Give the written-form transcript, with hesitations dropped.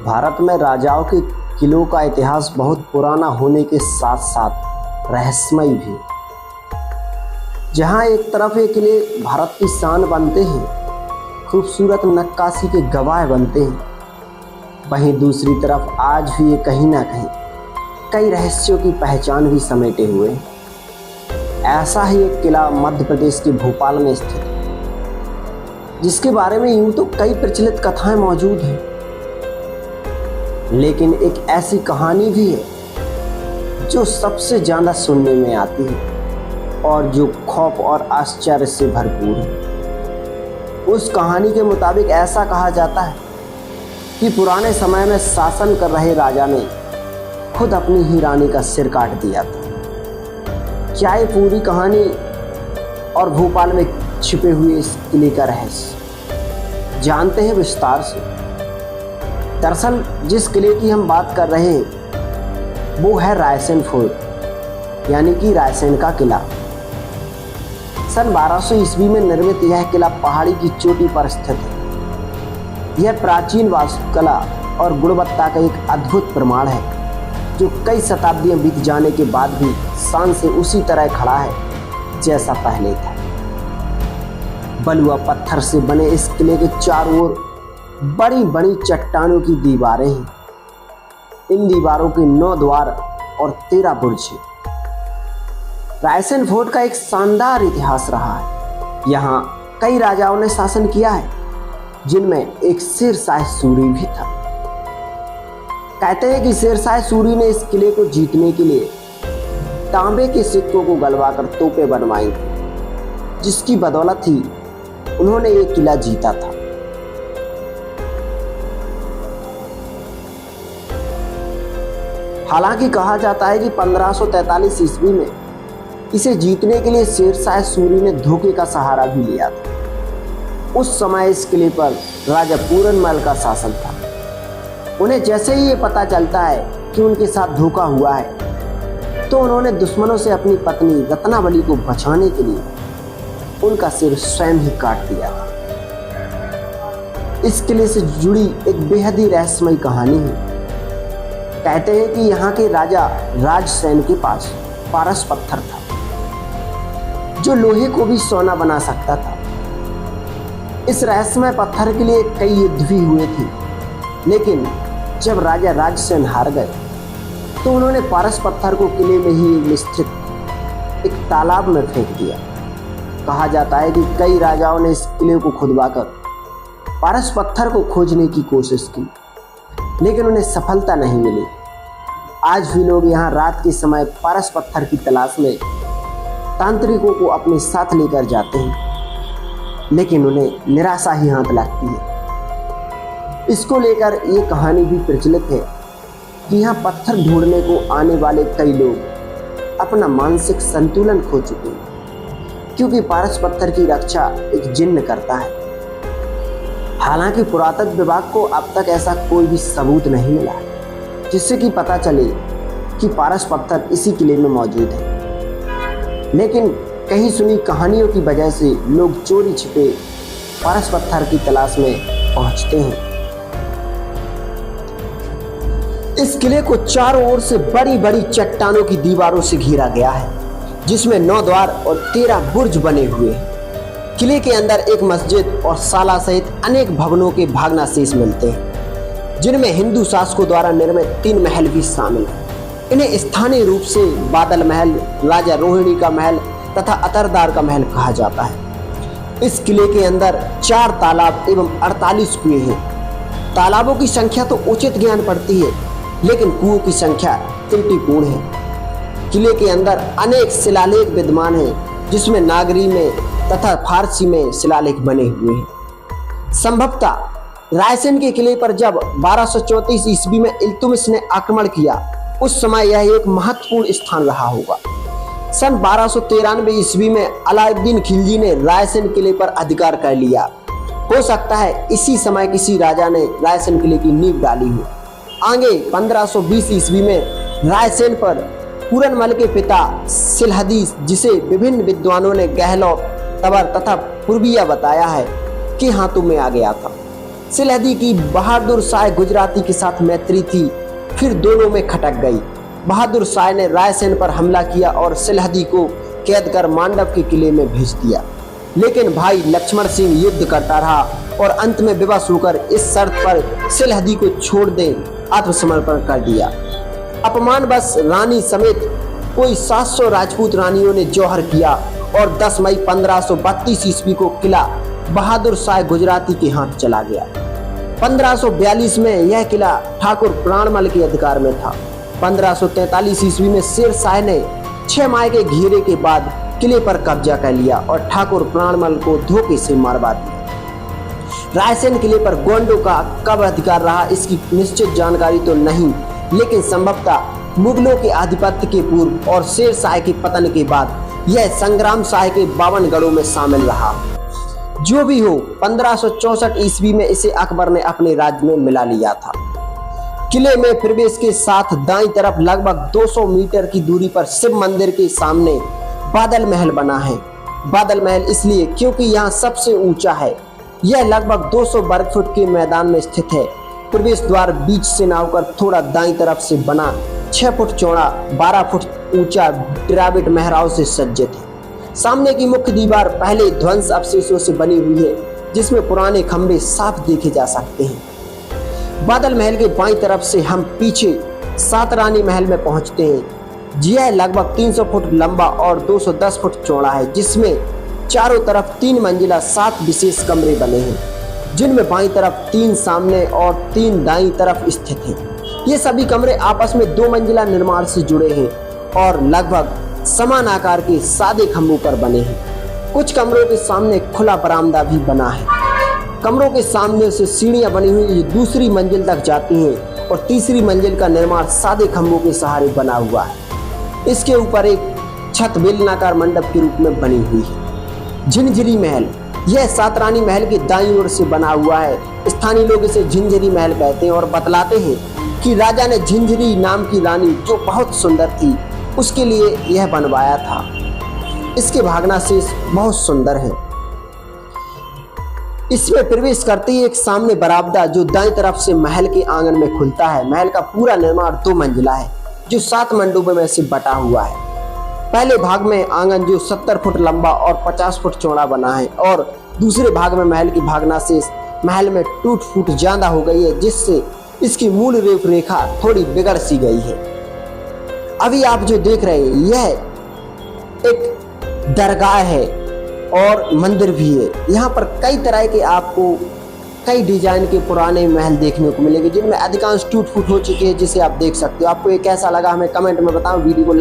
भारत में राजाओं के किलों का इतिहास बहुत पुराना होने के साथ साथ रहस्यमय भी। जहां एक तरफ ये किले भारत की शान बनते हैं, खूबसूरत नक्काशी के गवाह बनते हैं, वहीं दूसरी तरफ आज भी ये कहीं ना कहीं कई रहस्यों की पहचान भी समेटे हुए हैं। ऐसा ही एक किला मध्य प्रदेश के भोपाल में स्थित है, जिसके बारे में यूं तो कई प्रचलित कथाएं मौजूद हैं, लेकिन एक ऐसी कहानी भी है जो सबसे ज्यादा सुनने में आती है और जो खौफ और आश्चर्य से भरपूर है। उस कहानी के मुताबिक ऐसा कहा जाता है कि पुराने समय में शासन कर रहे राजा ने खुद अपनी ही रानी का सिर काट दिया था। क्या ये पूरी कहानी और भोपाल में छिपे हुए इस किले का रहस्य जानते हैं विस्तार से। दरअसल जिस किले की हम बात कर रहे हैं वो है रायसेन फोर्ट, यानी कि रायसेन का किला। सन 1200 ईस्वी में निर्मित यह किला पहाड़ी की चोटी पर स्थित है। यह प्राचीन वास्तुकला और गुणवत्ता का एक अद्भुत प्रमाण है, जो कई शताब्दियां बीत जाने के बाद भी शान से उसी तरह खड़ा है जैसा पहले था। बलुआ पत्थर से बने इस किले के चारों ओर बड़ी बड़ी चट्टानों की दीवारें हैं। इन दीवारों के 9 द्वार और 13 बुर्ज हैं। रायसेन फोर्ट का एक शानदार इतिहास रहा है। यहाँ कई राजाओं ने शासन किया है, जिनमें एक शेरशाह सूरी भी था। कहते हैं कि शेरशाह सूरी ने इस किले को जीतने के लिए तांबे के सिक्कों को गलवाकर तोपें बनवाई थी, जिसकी बदौलत ही उन्होंने ये किला जीता था। हालांकि कहा जाता है कि 1543 ईस्वी में इसे जीतने के लिए शेरशाह सूरी ने धोखे का सहारा भी लिया था। उस समय इस किले पर राजा पूरनमल का शासन था। उन्हें जैसे ही ये पता चलता है कि उनके साथ धोखा हुआ है, तो उन्होंने दुश्मनों से अपनी पत्नी रत्नावली को बचाने के लिए उनका सिर स्वयं ही काट दिया था। इस किले से जुड़ी एक बेहद ही रहस्यमय कहानी है। कहते हैं कि यहाँ के राजा राजसेन के पास पारस पत्थर था, जो लोहे को भी सोना बना सकता था। इस रहस्यमय पत्थर के लिए कई युद्ध भी हुए थे, लेकिन जब राजा राजसेन हार गए तो उन्होंने पारस पत्थर को किले में ही स्थित एक तालाब में फेंक दिया। कहा जाता है कि कई राजाओं ने इस किले को खुदवाकर पारस पत्थर को खोजने की कोशिश की, लेकिन उन्हें सफलता नहीं मिली। आज भी लोग यहाँ रात के समय पारस पत्थर की तलाश में तांत्रिकों को अपने साथ लेकर जाते हैं, लेकिन उन्हें निराशा ही हाथ लगती है। इसको लेकर ये कहानी भी प्रचलित है कि यहाँ पत्थर ढूंढने को आने वाले कई लोग अपना मानसिक संतुलन खो चुके हैं, क्योंकि पारस पत्थर की रक्षा एक जिन्न करता है। हालांकि पुरातत्व विभाग को अब तक ऐसा कोई भी सबूत नहीं मिला जिससे कि पता चले कि पारस पत्थर इसी किले में मौजूद है, लेकिन कहीं सुनी कहानियों की वजह से लोग चोरी छिपे पारस पत्थर की तलाश में पहुंचते हैं। इस किले को चारों ओर से बड़ी बड़ी चट्टानों की दीवारों से घेरा गया है, जिसमें 9 द्वार और 13 बुर्ज बने हुए हैं। किले के अंदर एक मस्जिद और साला सहित अनेक भवनों के भग्नावशेष मिलते हैं, जिनमें हिंदू शासकों द्वारा निर्मित 3 महल भी शामिल हैं। इन्हें स्थानीय रूप से बादल महल, राजा रोहिणी का महल तथा अतरदार का महल कहा जाता है। इस किले के अंदर 4 तालाब एवं 48 कुएं हैं। तालाबों की संख्या तो उचित ज्ञान पड़ती है, लेकिन कुओं की संख्या त्रुटिपूर्ण है। किले के अंदर अनेक शिलालेख विद्यमान हैं, जिसमें नागरी में तथा फारसी में शिलालेख बने हुए हैं। संभवतः रायसेन के किले पर जब 1234 ईस्वी में इल्तुतमिश ने आक्रमण किया, उस समय यह एक महत्वपूर्ण स्थान रहा होगा। सन 1293 ईस्वी में अलाउद्दीन खिलजी ने रायसेन किले पर अधिकार कर लिया। हो सकता है इसी समय किसी राजा ने रायसेन किले की नींव डाली हो। आगे 1520 ईस्वी में रायसेन पर पूरनमल के पिता सिलहदी, जिसे विभिन्न विद्वानों ने गहलोत, तबर तथा पूर्विया बताया है, के हाथों में आ गया था। सिलहदी की बहादुर शाह गुजराती के साथ मैत्री थी, फिर दोनों में खटक गई। बहादुर शाह ने रायसेन पर हमला किया और सिलहदी को कैद कर मांडव के किले में भेज दिया। लेकिन भाई लक्ष्मण सिंह युद्ध करता रहा और अंत में विवश होकर इस शर्त पर सिलहदी को छोड़ दे आत्मसमर्पण कर दिया। अपमानवश रानी समेत कोई 700 राजपूत रानियों ने जौहर किया और 10 मई 1532 ईस्वी को किला बहादुर शाह गुजराती के हाथ चला गया। 1542 में यह किला ठाकुर प्राणमल के अधिकार में था। 1543 ईस्वी में शेर शाह ने 6 माह के घेरे के बाद किले पर कब्जा कर लिया और ठाकुर प्राणमल को धोखे से मारवा दिया। रायसेन किले पर गोंडों का कब अधिकार रहा इसकी निश्चित जानकारी तो नहीं, लेकिन संभवतः मुगलों के आधिपत्य के पूर्व और शेर शाह के पतन के बाद यह संग्राम शाह के 52 गढ़ों में शामिल रहा। जो भी हो, 1564 ईस्वी में इसे अकबर ने अपने राज्य में मिला लिया था। किले में प्रवेश के साथ दाईं तरफ लगभग 200 मीटर की दूरी पर शिव मंदिर के सामने बादल महल बना है। बादल महल इसलिए क्योंकि यहाँ सबसे ऊंचा है। यह लगभग 200 वर्ग फुट के मैदान में स्थित है। प्रवेश द्वार बीच से न होकर थोड़ा दाईं तरफ से बना 6 फुट चौड़ा 12 फुट ऊंचा पिरामिड मेहराब से सज्जित है। सामने की मुख्य दीवार पहले ध्वंस अवशेषों से बनी हुई है, जिसमें पुराने खंभे साफ देखे जा सकते हैं। बादल महल के बाईं तरफ से हम पीछे सात रानी महल में पहुंचते हैं। यह लगभग 300 फुट लंबा और 210 फुट चौड़ा है, जिसमें चारों तरफ 3 मंजिला 7 विशेष कमरे बने हैं, जिनमें बाईं तरफ 3 सामने और 3 दाईं तरफ स्थित हैं। ये सभी कमरे आपस में 2 मंजिला निर्माण से जुड़े हैं और लगभग समान आकार के सादे खंभों पर बने हैं। कुछ कमरों के सामने खुला बरामदा भी बना है। कमरों के सामने से सीढ़ियां बनी हुई जो दूसरी मंजिल तक जाती हैं और तीसरी मंजिल का निर्माण सादे खंभों के सहारे बना हुआ है। इसके ऊपर एक छत बेलनाकार मंडप के रूप में बनी हुई है। झिंझरी महल, यह सातरानी महल के दाईं ओर से बना हुआ है। स्थानीय लोग इसे झिंझरी महल कहते हैं और बतलाते हैं कि राजा ने झिंझरी नाम की रानी, जो बहुत सुंदर थी, उसके लिए यह बनवाया था। इसके भग्नावशेष बहुत सुंदर हैं। इसमें प्रवेश करते ही एक सामने बरामदा जो दाईं तरफ से महल के आंगन में खुलता है। महल का पूरा निर्माण 2 मंजिला है, जो 7 मंडपों में से बटा हुआ है। पहले भाग में आंगन जो 70 फुट लंबा और 50 फुट चौड़ा बना है और दूसरे भाग में महल की भग्नावशेष महल में टूट फूट ज्यादा हो गई है, जिससे इसकी मूल रूपरेखा थोड़ी बिगड़ सी गई है। अभी आप जो देख रहे हैं यह एक दरगाह है और मंदिर भी है। यहाँ पर कई तरह के आपको कई डिजाइन के पुराने महल देखने को मिलेंगे, जिनमें अधिकांश टूट फूट हो चुके हैं, जिसे आप देख सकते हो। आपको ये कैसा लगा हमें कमेंट में बताओ। वीडियो को